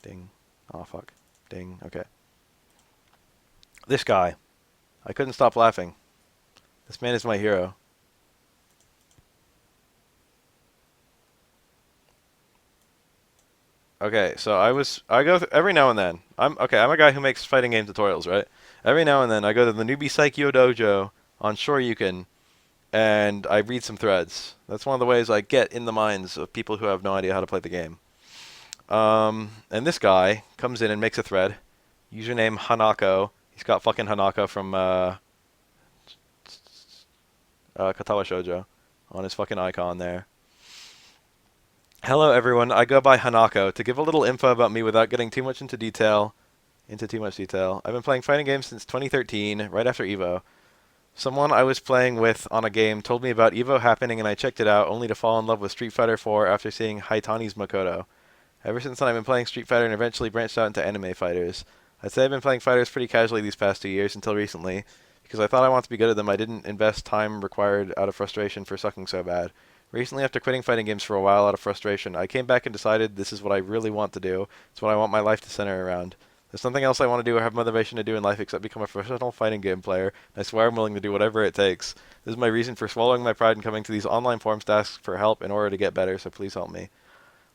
Ding. Oh, fuck. Ding. Okay. This guy. I couldn't stop laughing. This man is my hero. Okay, so I go every now and then. I'm a guy who makes fighting game tutorials, right? Every now and then I go to the Newbie Psycho Dojo on Shoryuken and I read some threads. That's one of the ways I get in the minds of people who have no idea how to play the game. And this guy comes in and makes a thread. Username Hanako. He's got fucking Hanako from Katawa Shoujo on his fucking icon there. Hello everyone, I go by Hanako. To give a little info about me without getting too much into too much detail, I've been playing fighting games since 2013, right after EVO. Someone I was playing with on a game told me about EVO happening and I checked it out, only to fall in love with Street Fighter 4 after seeing Haitani's Makoto. Ever since then I've been playing Street Fighter and eventually branched out into anime fighters. I'd say I've been playing fighters pretty casually these past 2 years until recently, because I thought I wanted to be good at them I didn't invest time required out of frustration for sucking so bad. Recently, after quitting fighting games for a while out of frustration, I came back and decided this is what I really want to do. It's what I want my life to center around. There's nothing else I want to do or have motivation to do in life except become a professional fighting game player, and I swear I'm willing to do whatever it takes. This is my reason for swallowing my pride and coming to these online forums to ask for help in order to get better, so please help me.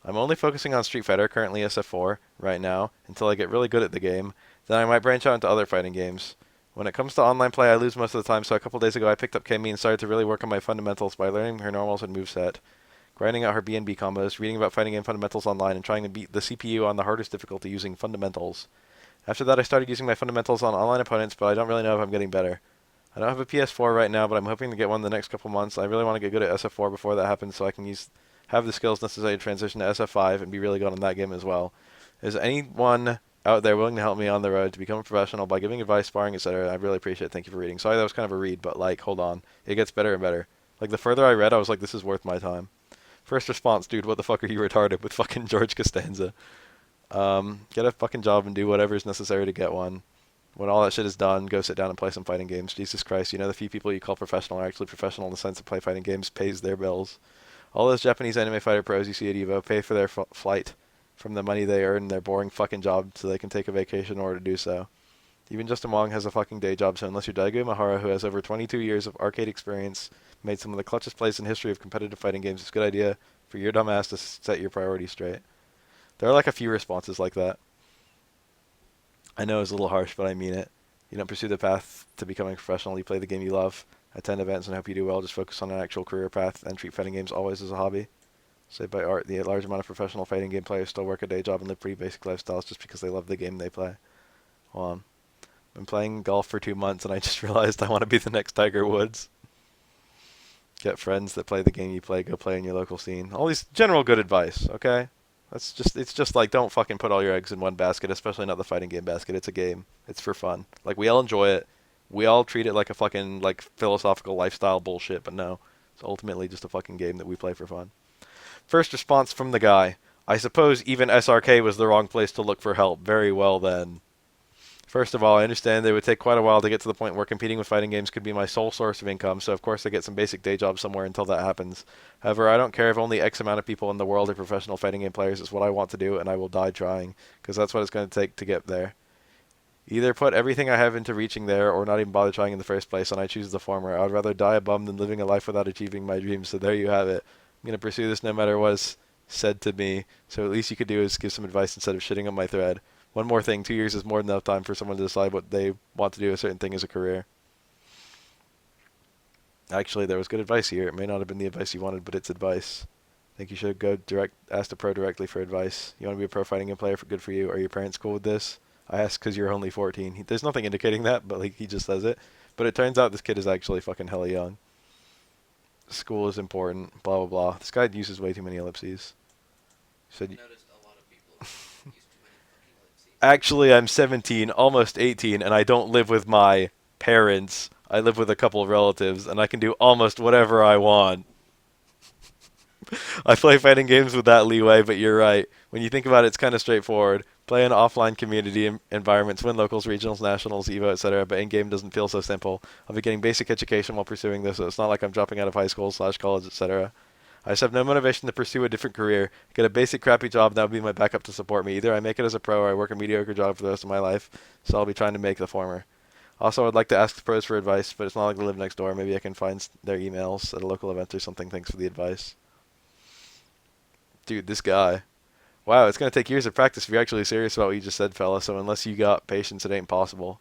I'm only focusing on Street Fighter, currently SF4, right now, until I get really good at the game. Then I might branch out into other fighting games. When it comes to online play, I lose most of the time, so a couple days ago I picked up Kami and started to really work on my fundamentals by learning her normals and moveset, grinding out her B&B combos, reading about fighting game fundamentals online, and trying to beat the CPU on the hardest difficulty using fundamentals. After that, I started using my fundamentals on online opponents, but I don't really know if I'm getting better. I don't have a PS4 right now, but I'm hoping to get one in the next couple months. I really want to get good at SF4 before that happens so I can have the skills necessary to transition to SF5 and be really good on that game as well. Is anyone out there willing to help me on the road to become a professional by giving advice, sparring, etc.? I'd really appreciate it. Thank you for reading. Sorry that was kind of a read, but like, hold on. It gets better and better. Like, the further I read, I was like, this is worth my time. First response, dude, what the fuck are you retarded with fucking George Costanza? Get a fucking job and do whatever is necessary to get one. When all that shit is done, go sit down and play some fighting games. Jesus Christ, you know the few people you call professional are actually professional in the sense that play fighting games pays their bills. All those Japanese anime fighter pros you see at EVO pay for their flight from the money they earn in their boring fucking job so they can take a vacation in order to do so. Even Justin Wong has a fucking day job, so unless you're Daigo Mahara, who has over 22 years of arcade experience, made some of the clutchest plays in history of competitive fighting games, it's a good idea for your dumb ass to set your priorities straight. There are like a few responses like that. I know it's a little harsh, but I mean it. You don't pursue the path to becoming a professional, you play the game you love. Attend events and hope you do well, just focus on an actual career path and treat fighting games always as a hobby. Saved by art, the large amount of professional fighting game players still work a day job and live pretty basic lifestyles just because they love the game they play. Hold on. I've been playing golf for 2 months and I just realized I want to be the next Tiger Woods. Get friends that play the game you play, go play in your local scene. All these general good advice, okay? It's just like, don't fucking put all your eggs in one basket, especially not the fighting game basket. It's a game. It's for fun. Like, we all enjoy it. We all treat it like a fucking, like, philosophical lifestyle bullshit, but no. It's ultimately just a fucking game that we play for fun. First response from the guy. I suppose even SRK was the wrong place to look for help. Very well then. First of all, I understand it would take quite a while to get to the point where competing with fighting games could be my sole source of income, so of course I get some basic day job somewhere until that happens. However, I don't care if only X amount of people in the world are professional fighting game players. It's what I want to do, and I will die trying, because that's what it's going to take to get there. Either put everything I have into reaching there, or not even bother trying in the first place, and I choose the former. I would rather die a bum than living a life without achieving my dreams, so there you have it. I'm going to pursue this no matter what's said to me, so at least you could do is give some advice instead of shitting on my thread. One more thing, 2 years is more than enough time for someone to decide what they want to do a certain thing as a career. Actually, there was good advice here. It may not have been the advice you wanted, but it's advice. I think you should ask the pro directly for advice. You want to be a pro fighting game player? Good for you. Are your parents cool with this? I asked because you're only 14. There's nothing indicating that, but like he just says it. But it turns out this kid is actually fucking hella young. School is important, blah, blah, blah. This guy uses way too many ellipses. Said, actually, I'm 17, almost 18, and I don't live with my parents. I live with a couple of relatives, and I can do almost whatever I want. I play fighting games with that leeway, but you're right. When you think about it, it's kind of straightforward. Play in offline community environments, win locals, regionals, nationals, EVO, etc. But in-game doesn't feel so simple. I'll be getting basic education while pursuing this, so it's not like I'm dropping out of high school / college, etc. I just have no motivation to pursue a different career. Get a basic crappy job that would be my backup to support me. Either I make it as a pro or I work a mediocre job for the rest of my life, so I'll be trying to make the former. Also, I'd like to ask the pros for advice, but it's not like they live next door. Maybe I can find their emails at a local event or something. Thanks for the advice. Dude, this guy. Wow, it's going to take years of practice if you're actually serious about what you just said, fella, so unless you got patience, it ain't possible.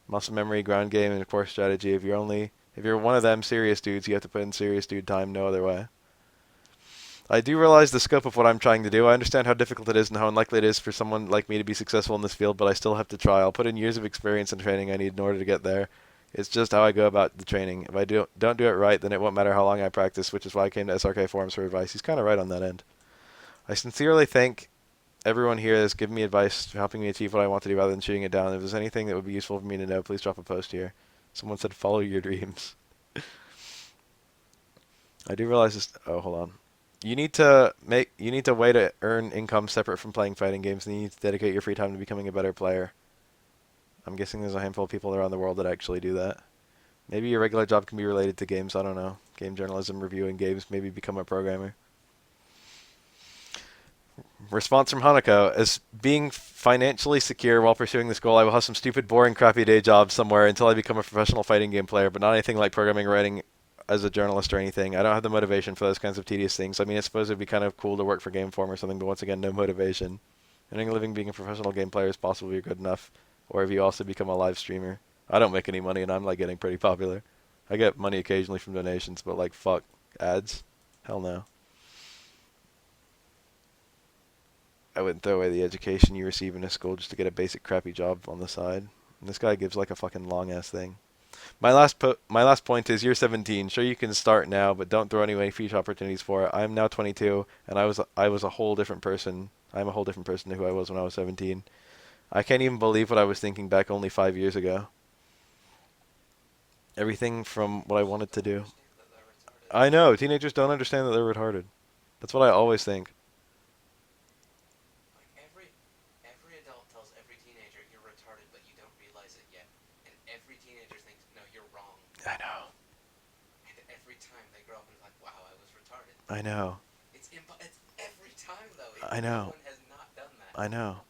Muscle memory, ground game, and core strategy. If you're one of them serious dudes, you have to put in serious dude time, no other way. I do realize the scope of what I'm trying to do. I understand how difficult it is and how unlikely it is for someone like me to be successful in this field, but I still have to try. I'll put in years of experience and training I need in order to get there. It's just how I go about the training. If I don't do it right, then it won't matter how long I practice, which is why I came to SRK forums for advice. He's kind of right on that end. I sincerely thank everyone here that's given me advice, helping me achieve what I want to do rather than shooting it down. If there's anything that would be useful for me to know, please drop a post here. Someone said follow your dreams. I do realize this. Oh, hold on. You need to way to earn income separate from playing fighting games, and you need to dedicate your free time to becoming a better player. I'm guessing there's a handful of people around the world that actually do that. Maybe your regular job can be related to games. I don't know. Game journalism, reviewing games, maybe become a programmer. Response from Hanako. As being financially secure while pursuing this goal, I will have some stupid, boring, crappy day job somewhere until I become a professional fighting game player, but not anything like programming or writing as a journalist or anything. I don't have the motivation for those kinds of tedious things. I mean, I suppose it would be kind of cool to work for Game Inform or something, but once again, no motivation. Earning a living being a professional game player is possibly good enough, or if you also become a live streamer. I don't make any money, and I'm like getting pretty popular. I get money occasionally from donations, but like, fuck, ads? Hell no. I wouldn't throw away the education you receive in a school just to get a basic crappy job on the side. And this guy gives like a fucking long-ass thing. My last point is you're 17. Sure, you can start now, but don't throw away future opportunities for it. I'm now 22, and I was a whole different person. I'm a whole different person to who I was when I was 17. I can't even believe what I was thinking back only 5 years ago. Everything from what I wanted to do. I know, teenagers don't understand that they're retarded. That's what I always think. Every adult tells every teenager you're retarded, but you don't realize it yet. And every teenager thinks, no, you're wrong. I know. And every time they grow up and like, wow, I was retarded. I know. It's every time, though. I know. Everyone has not done that. I know.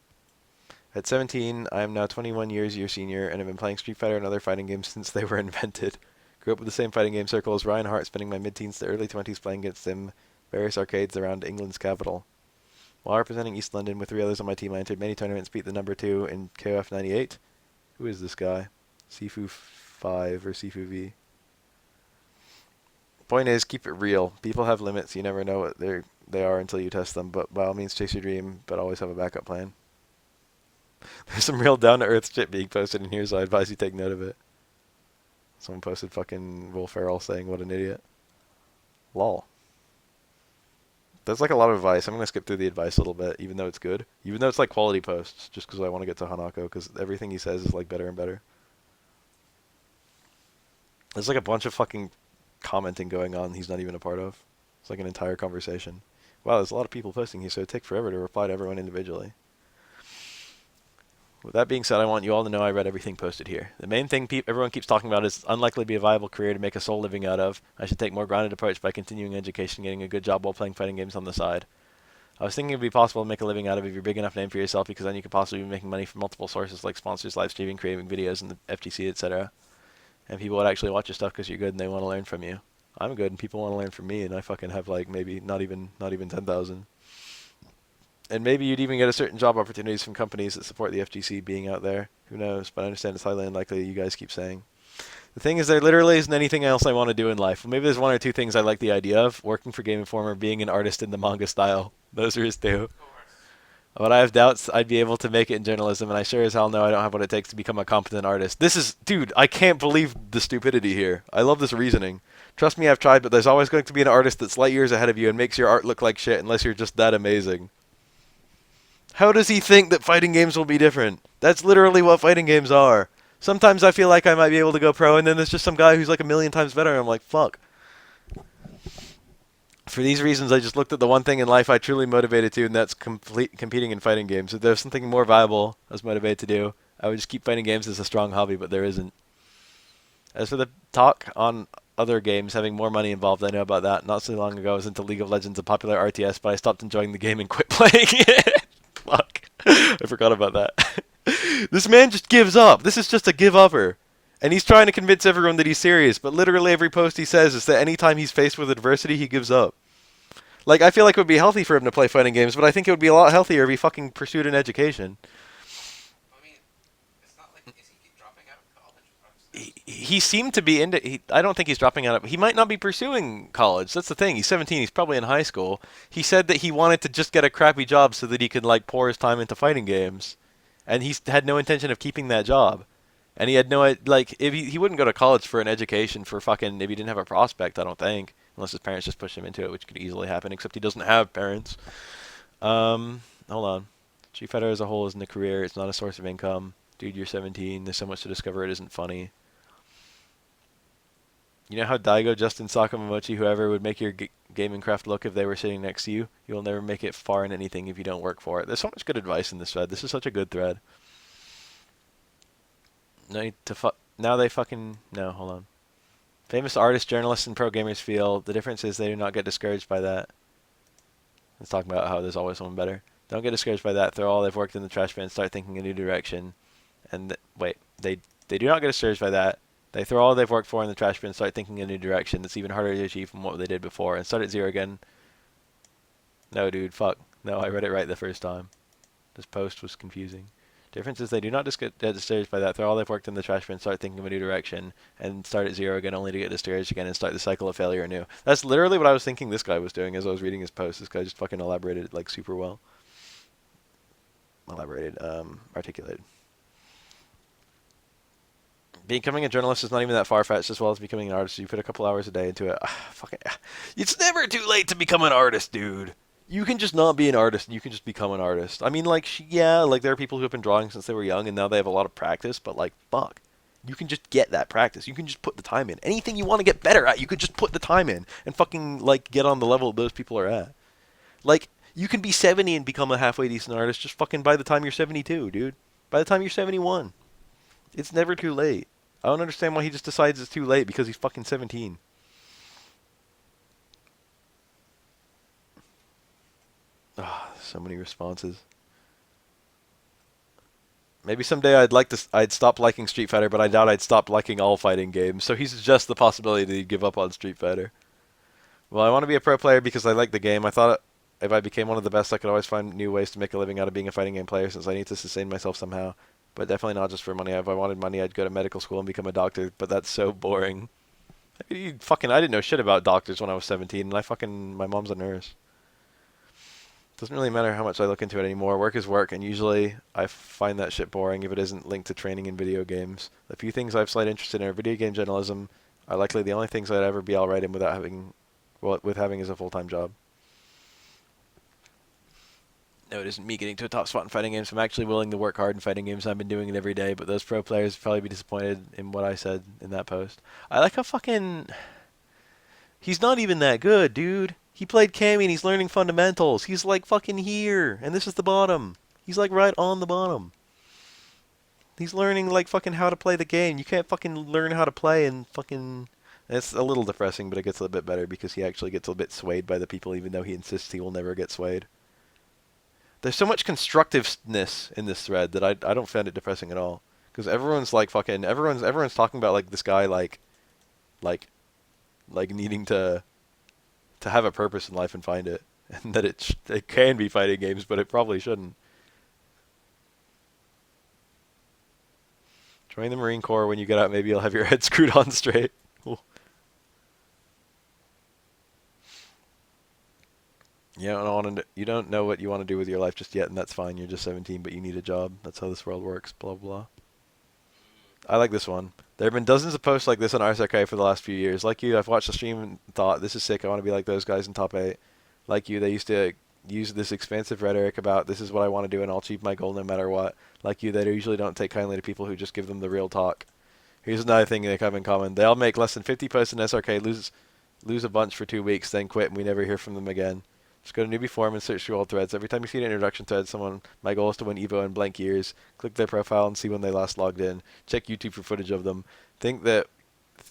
At 17, I am now 21 years your senior, and have been playing Street Fighter and other fighting games since they were invented. Grew up with the same fighting game circle as Ryan Hart, spending my mid-teens to early 20s playing against him various arcades around England's capital. While representing East London with 3 others on my team, I entered many tournaments, beat the number 2 in KOF 98. Who is this guy? Sifu 5 or Sifu V? Point is, keep it real. People have limits. You never know what they are until you test them, but by all means chase your dream, but always have a backup plan. There's some real down-to-earth shit being posted in here, so I advise you take note of it. Someone posted fucking Will Ferrell saying, what an idiot. Lol. There's like a lot of advice. I'm going to skip through the advice a little bit, even though it's good. Even though it's like quality posts, just because I want to get to Hanako, because everything he says is like better and better. There's like a bunch of fucking commenting going on he's not even a part of. It's like an entire conversation. Wow, there's a lot of people posting here, so it'd take forever to reply to everyone individually. With that being said, I want you all to know I read everything posted here. The main thing everyone keeps talking about is unlikely to be a viable career to make a sole living out of. I should take a more grounded approach by continuing education, getting a good job while playing fighting games on the side. I was thinking it would be possible to make a living out of if you're a big enough name for yourself, because then you could possibly be making money from multiple sources like sponsors, live streaming, creating videos, and the FGC, etc. And people would actually watch your stuff because you're good and they want to learn from you. I'm good and people want to learn from me, and I fucking have like maybe not even 10,000. And maybe you'd even get a certain job opportunities from companies that support the FGC being out there. Who knows? But I understand it's highly unlikely, you guys keep saying. The thing is, there literally isn't anything else I want to do in life. Well, maybe there's 1 or 2 things I like the idea of. Working for Game Informer, being an artist in the manga style. Those are his 2. But I have doubts I'd be able to make it in journalism, and I sure as hell know I don't have what it takes to become a competent artist. This is, dude, I can't believe the stupidity here. I love this reasoning. Trust me, I've tried, but there's always going to be an artist that's light years ahead of you and makes your art look like shit unless you're just that amazing. How does he think that fighting games will be different? That's literally what fighting games are. Sometimes I feel like I might be able to go pro, and then there's just some guy who's like a million times better, and I'm like, fuck. For these reasons, I just looked at the one thing in life I truly motivated to, and that's competing in fighting games. If there's something more viable I was motivated to do, I would just keep fighting games as a strong hobby, but there isn't. As for the talk on other games having more money involved. I know about that. Not so long ago, I was into League of Legends, a popular RTS, but I stopped enjoying the game and quit playing it. Fuck. I forgot about that. This man just gives up. This is just a give upper. And he's trying to convince everyone that he's serious, but literally every post he says is that anytime he's faced with adversity, he gives up. Like, I feel like it would be healthy for him to play fighting games, but I think it would be a lot healthier if he fucking pursued an education. I mean, it's not like is he dropping out of college? He seemed to be into. I don't think he's dropping out. He might not be pursuing college. That's the thing. He's 17. He's probably in high school. He said that he wanted to just get a crappy job so that he could like pour his time into fighting games, and he had no intention of keeping that job. And he had no like if he wouldn't go to college for an education for fucking if he didn't have a prospect. I don't think unless his parents just push him into it, which could easily happen. Except he doesn't have parents. Hold on. Street Fighter as a whole isn't a career. It's not a source of income. Dude, you're 17. There's so much to discover. It isn't funny. You know how Daigo, Justin, Sakamomochi, whoever would make your gaming craft look if they were sitting next to you? You will never make it far in anything if you don't work for it. There's so much good advice in this thread. This is such a good thread. Now they fucking... No, hold on. Famous artists, journalists, and pro gamers feel the difference is they do not get discouraged by that. Let's talk about how there's always someone better. Don't get discouraged by that. Throw all they've worked in the trash bin. Start thinking a new direction. And wait, they do not get discouraged by that. They throw all they've worked for in the trash bin and start thinking a new direction that's even harder to achieve from what they did before. And start at zero again. No, dude, fuck. No, I read it right the first time. This post was confusing. Difference is they do not get discouraged by that. Throw all they've worked in the trash bin, start thinking of a new direction, and start at zero again only to get discouraged again and start the cycle of failure anew. That's literally what I was thinking this guy was doing as I was reading his post. This guy just fucking elaborated it like super well. Articulated. Becoming a journalist is not even that far-fetched as well as becoming an artist. You put a couple hours a day into it. It's never too late to become an artist, dude. You can just not be an artist and you can just become an artist. I mean, like, yeah, like there are people who have been drawing since they were young and now they have a lot of practice, but like, fuck. You can just get that practice. You can just put the time in. Anything you want to get better at, you could just put the time in and fucking, like, get on the level those people are at. Like, you can be 70 and become a halfway decent artist just fucking by the time you're 72, dude. By the time you're 71. It's never too late. I don't understand why he just decides it's too late because he's fucking 17. Ah, so many responses. Maybe someday I'd stop liking Street Fighter, but I doubt I'd stop liking all fighting games. So he suggests the possibility that he'd give up on Street Fighter. Well, I want to be a pro player because I like the game. I thought if I became one of the best, I could always find new ways to make a living out of being a fighting game player since I need to sustain myself somehow. But definitely not just for money. If I wanted money, I'd go to medical school and become a doctor, but that's so boring. I didn't know shit about doctors when I was 17, and my mom's a nurse. Doesn't really matter how much I look into it anymore. Work is work, and usually I find that shit boring if it isn't linked to training in video games. The few things I have slight interest in are video game journalism are likely the only things I'd ever be alright in with having as a full-time job. No, it isn't me getting to a top spot in fighting games. I'm actually willing to work hard in fighting games. I've been doing it every day, but those pro players would probably be disappointed in what I said in that post. I like how fucking... He's not even that good, dude. He played Cammy and he's learning fundamentals. He's like fucking here, and this is the bottom. He's like right on the bottom. He's learning like fucking how to play the game. You can't fucking learn how to play and fucking... It's a little depressing, but it gets a little bit better because he actually gets a bit swayed by the people even though he insists he will never get swayed. There's so much constructiveness in this thread that I don't find it depressing at all. Because everyone's like fucking... Everyone's talking about like this guy like needing to have a purpose in life and find it. And that it can be fighting games, but it probably shouldn't. Join the Marine Corps. When you get out, maybe you'll have your head screwed on straight. Cool. You don't know what you want to do with your life just yet, and that's fine. You're just 17, but you need a job. That's how this world works. Blah blah. I like this one. There have been dozens of posts like this on RSRK for the last few years. Like you, I've watched the stream and thought, this is sick. I want to be like those guys in top 8. Like you, they used to use this expansive rhetoric about this is what I want to do and I'll achieve my goal no matter what. Like you, they usually don't take kindly to people who just give them the real talk. Here's another thing they have in common. They all make less than 50 posts in SRK, lose a bunch for 2 weeks, then quit, and we never hear from them again. Just go to newbie forum and search through old threads. Every time you see an introduction thread, my goal is to win Evo in blank years. Click their profile and see when they last logged in. Check YouTube for footage of them. Think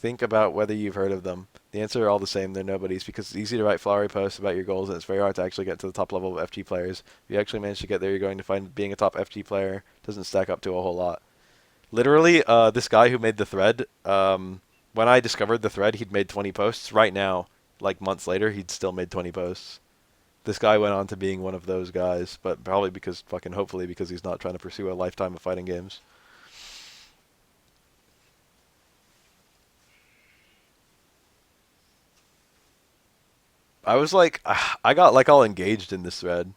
think about whether you've heard of them. The answer are all the same. They're nobodies because it's easy to write flowery posts about your goals, and it's very hard to actually get to the top level of FG players. If you actually manage to get there, you're going to find being a top FG player doesn't stack up to a whole lot. Literally, this guy who made the thread, when I discovered the thread, he'd made 20 posts. Right now, like months later, he'd still made 20 posts. This guy went on to being one of those guys, but probably because hopefully because he's not trying to pursue a lifetime of fighting games. I was like, I got like all engaged in this thread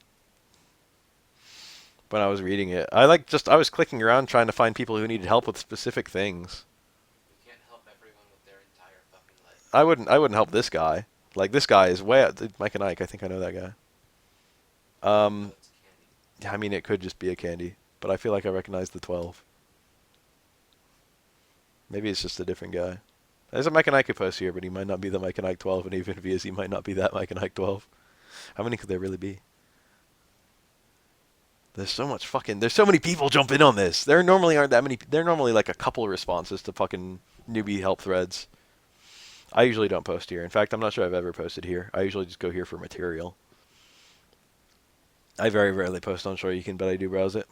when I was reading it. I was clicking around trying to find people who needed help with specific things. You can't help everyone with their entire fucking life. I wouldn't help this guy. Like this guy is way out, Mike and Ike. I think I know that guy. Oh, it's candy. Yeah, I mean it could just be a candy, but I feel like I recognize the 12. Maybe it's just a different guy. There's a Mike and Ike post here, but he might not be the Mike and Ike 12, and even if he is, he might not be that Mike and Ike 12. How many could there really be? There's so many people jump in on this. There normally aren't that many. There are normally like a couple responses to fucking newbie help threads. I usually don't post here. In fact, I'm not sure I've ever posted here. I usually just go here for material. I very rarely post on Shoryuken, but I do browse it.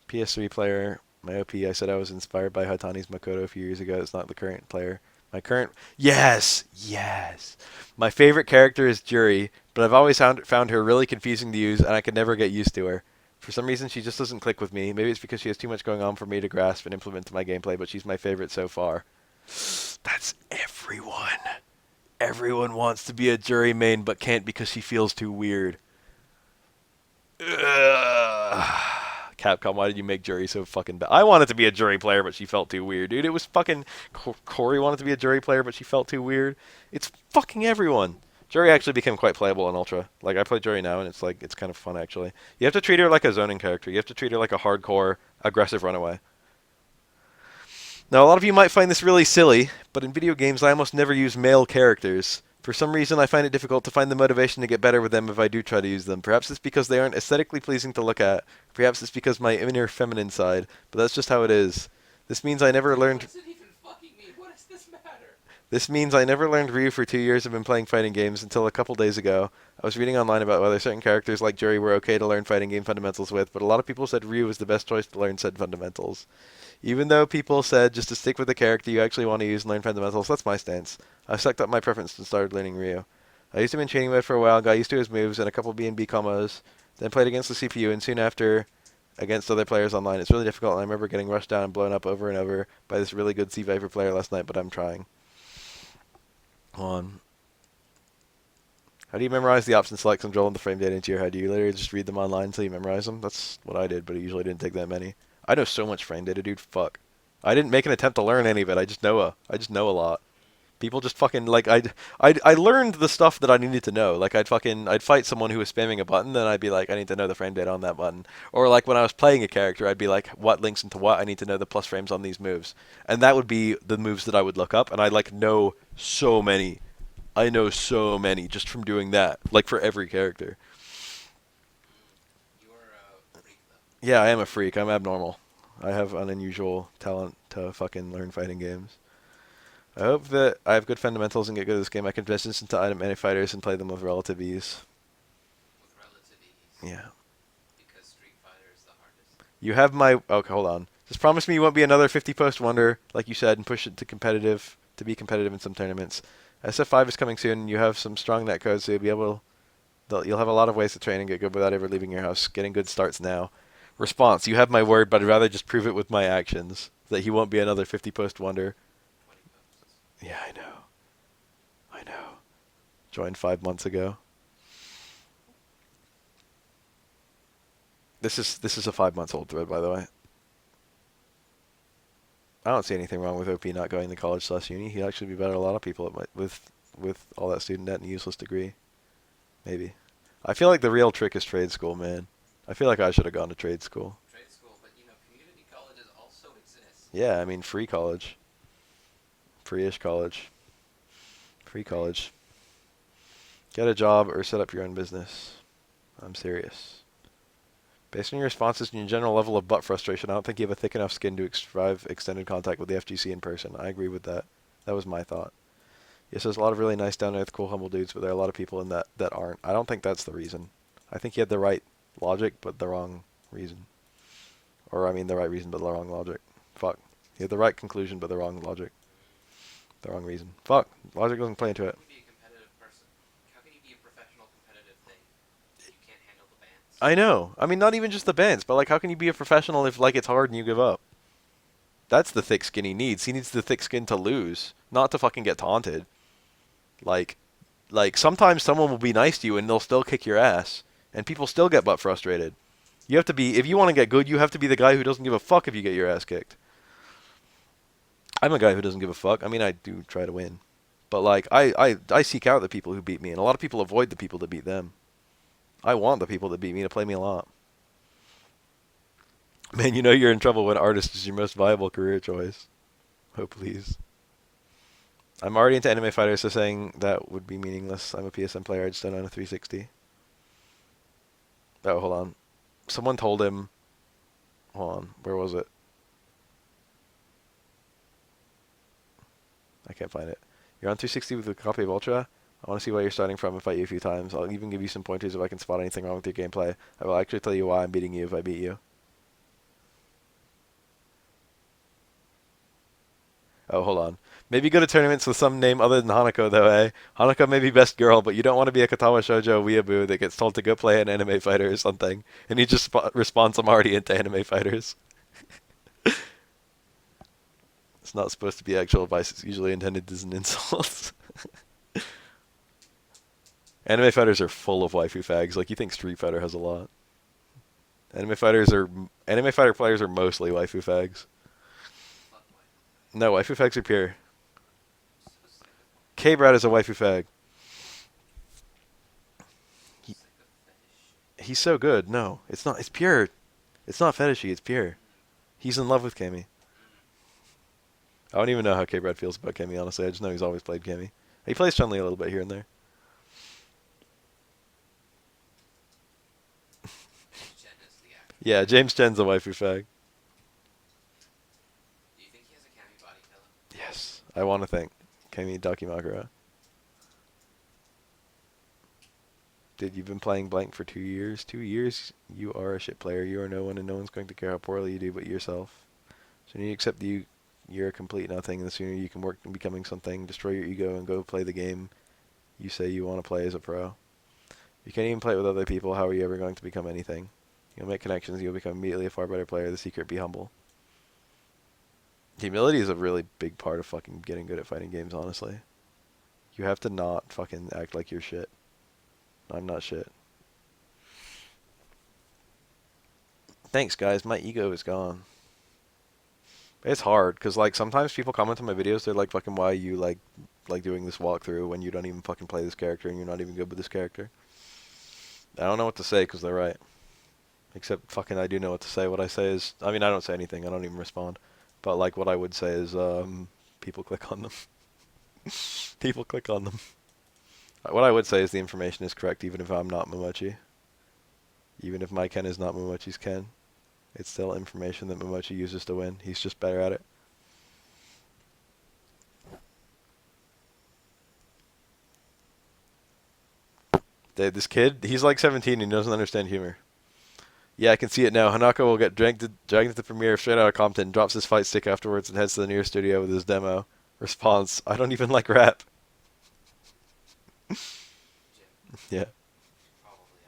PS3 player, my OP, I said I was inspired by Hatani's Makoto a few years ago. It's not the current player. My current... Yes! Yes! My favorite character is Juri, but I've always found her really confusing to use, and I could never get used to her. For some reason, she just doesn't click with me. Maybe it's because she has too much going on for me to grasp and implement to my gameplay, but she's my favorite so far. That's everyone. Everyone wants to be a Juri main, but can't because she feels too weird. Ugh. Capcom, why did you make Juri so fucking bad? I wanted to be a Juri player, but she felt too weird, dude. It was fucking... Corey wanted to be a Juri player, but she felt too weird. It's fucking everyone. Juri actually became quite playable in Ultra. Like, I play Juri now, and it's kind of fun, actually. You have to treat her like a zoning character. You have to treat her like a hardcore, aggressive runaway. Now, a lot of you might find this really silly, but in video games, I almost never use male characters. For some reason, I find it difficult to find the motivation to get better with them if I do try to use them. Perhaps it's because they aren't aesthetically pleasing to look at. Perhaps it's because my inner feminine side. But that's just how it is. This means I never learned... What does it even fucking mean? What does this matter? This means I never learned Ryu for 2 years of been playing fighting games until a couple days ago. I was reading online about whether certain characters like Juri were okay to learn fighting game fundamentals with, but a lot of people said Ryu was the best choice to learn said fundamentals. Even though people said just to stick with the character you actually want to use and learn fundamentals, that's my stance. I've sucked up my preference and started learning Ryu. I used him in training mode for a while, got used to his moves and a couple B&B combos, then played against the CPU and soon after against other players online. It's really difficult, and I remember getting rushed down and blown up over and over by this really good C-Viper player last night, but I'm trying. Hold on. How do you memorize the option select control and the frame data into your head? Do you literally just read them online until you memorize them? That's what I did, but it usually didn't take that many. I know so much frame data, dude. Fuck. I didn't make an attempt to learn any of it. I just know a lot. People just fucking like I learned the stuff that I needed to know. Like I'd fight someone who was spamming a button, then I'd be like, I need to know the frame data on that button. Or like when I was playing a character, I'd be like, what links into what? I need to know the plus frames on these moves. And that would be the moves that I would look up, and I like know so many. I know so many just from doing that, like for every character. You are a freak, though. Yeah, I am a freak. I'm abnormal. I have an unusual talent to fucking learn fighting games. I hope that I have good fundamentals and get good at this game. I can distance into item many fighters and play them with relative ease. With relative ease. Yeah. Because Street Fighter is the hardest. You have my... Okay, hold on. Just promise me you won't be another 50-post wonder, like you said, and push it to competitive, to be competitive in some tournaments. SF5 is coming soon, and you have some strong net codes, so you'll be able... You'll have a lot of ways to train and get good without ever leaving your house. Getting good starts now. Response, you have my word, but I'd rather just prove it with my actions. That he won't be another 50-post wonder. 20 posts. Yeah, I know. I know. Joined 5 months ago. This is a 5 months old thread, by the way. I don't see anything wrong with OP not going to college/uni. He'd actually be better than a lot of people with all that student debt and useless degree. Maybe. I feel like the real trick is trade school, man. I feel like I should have gone to trade school. Trade school, but you know, community colleges also exist. Yeah, I mean free college. Free-ish college. Free college. Get a job or set up your own business. I'm serious. Based on your responses and your general level of butt frustration, I don't think you have a thick enough skin to survive extended contact with the FGC in person. I agree with that. That was my thought. Yes, there's a lot of really nice, down-to-earth, cool, humble dudes, but there are a lot of people in that aren't. I don't think that's the reason. I think he had the right logic, but the wrong reason. Or, I mean, the right reason, but the wrong logic. Fuck. He had the right conclusion, but the wrong logic. The wrong reason. Fuck. Logic doesn't play into it. How can you be a competitive person? How can you be a professional competitive thing if you can't handle the bans? I know. I mean, not even just the bands, but like, how can you be a professional if like it's hard and you give up? That's the thick skin he needs. He needs the thick skin to lose, not to fucking get taunted. Like, sometimes someone will be nice to you and they'll still kick your ass, and people still get butt frustrated. You have to be, if you want to get good, you have to be the guy who doesn't give a fuck if you get your ass kicked. I'm a guy who doesn't give a fuck. I mean, I do try to win, but like, I seek out the people who beat me, and a lot of people avoid the people that beat them. I want the people that beat me to play me a lot. Man, you know you're in trouble when artist is your most viable career choice. Oh, please. I'm already into anime fighters, so saying that would be meaningless. I'm a PSN player, I just don't own a 360. Oh, hold on. Someone told him... Hold on, where was it? I can't find it. You're on 360 with a copy of Ultra? I want to see why you're starting from and fight you a few times. I'll even give you some pointers if I can spot anything wrong with your gameplay. I will actually tell you why I'm beating you if I beat you. Oh, hold on. Maybe go to tournaments with some name other than Hanako, though, eh? Hanako may be best girl, but you don't want to be a Katawa Shoujo weeaboo that gets told to go play an anime fighter or something, and he just responds, I'm already into anime fighters. It's not supposed to be actual advice. It's usually intended as an insult. Anime fighters are full of waifu fags. Like, you think Street Fighter has a lot. Anime fighter players are mostly waifu fags. Fuck my. No, waifu fags are pure. I'm so sick of them. K-Brad is a waifu fag. I'm sick of fetish. He's so good. No, it's not. It's pure. It's not fetishy. It's pure. He's in love with Cammy. I don't even know how K-Brad feels about Cammy, honestly. I just know he's always played Cammy. He plays Chun-Li a little bit here and there. Jen is the actor. Yeah, James Chen's a waifu fag. Do you think he has a cami body pillow? Yes, I want to thank Cammy Dakimakura. Dude, you've been playing blank for 2 years? 2 years? You are a shit player. You are no one, and no one's going to care how poorly you do but yourself. So you accept you're a complete nothing, and the sooner you can work on becoming something, destroy your ego, and go play the game you say you want to play as a pro. You can't even play it with other people. How are you ever going to become anything? You'll make connections. You'll become immediately a far better player. The secret, be humble. Humility is a really big part of fucking getting good at fighting games, honestly. You have to not fucking act like you're shit. I'm not shit. Thanks, guys. My ego is gone. It's hard, because, like, sometimes people comment on my videos, they're like, fucking, why are you, like doing this walkthrough when you don't even fucking play this character and you're not even good with this character? I don't know what to say, because they're right. Except, fucking, I do know what to say. What I say is, I mean, I don't say anything. I don't even respond. But, like, what I would say is, people click on them. People click on them. What I would say is the information is correct, even if I'm not Momochi. Even if my Ken is not Momochi's Ken. It's still information that Momochi uses to win. He's just better at it. Dude, this kid, he's like 17 and he doesn't understand humor. Yeah, I can see it now. Hanako will get dragged to the premiere straight out of Compton, drops his fight stick afterwards, and heads to the nearest studio with his demo. Response, I don't even like rap. Jim, Yeah, probably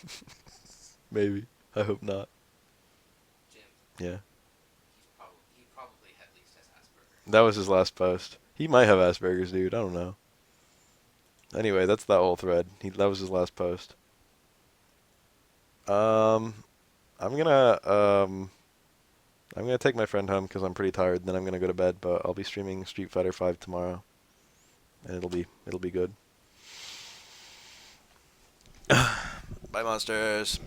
autistic. maybe. I hope not. Jim, Yeah. he probably at least has Asperger's. That was his last post. He might have Asperger's, dude. I don't know. Anyway, that's that whole thread. That was his last post. I'm gonna take my friend home because I'm pretty tired. Then I'm gonna go to bed. But I'll be streaming Street Fighter 5 tomorrow, and it'll be good. Bye, monsters.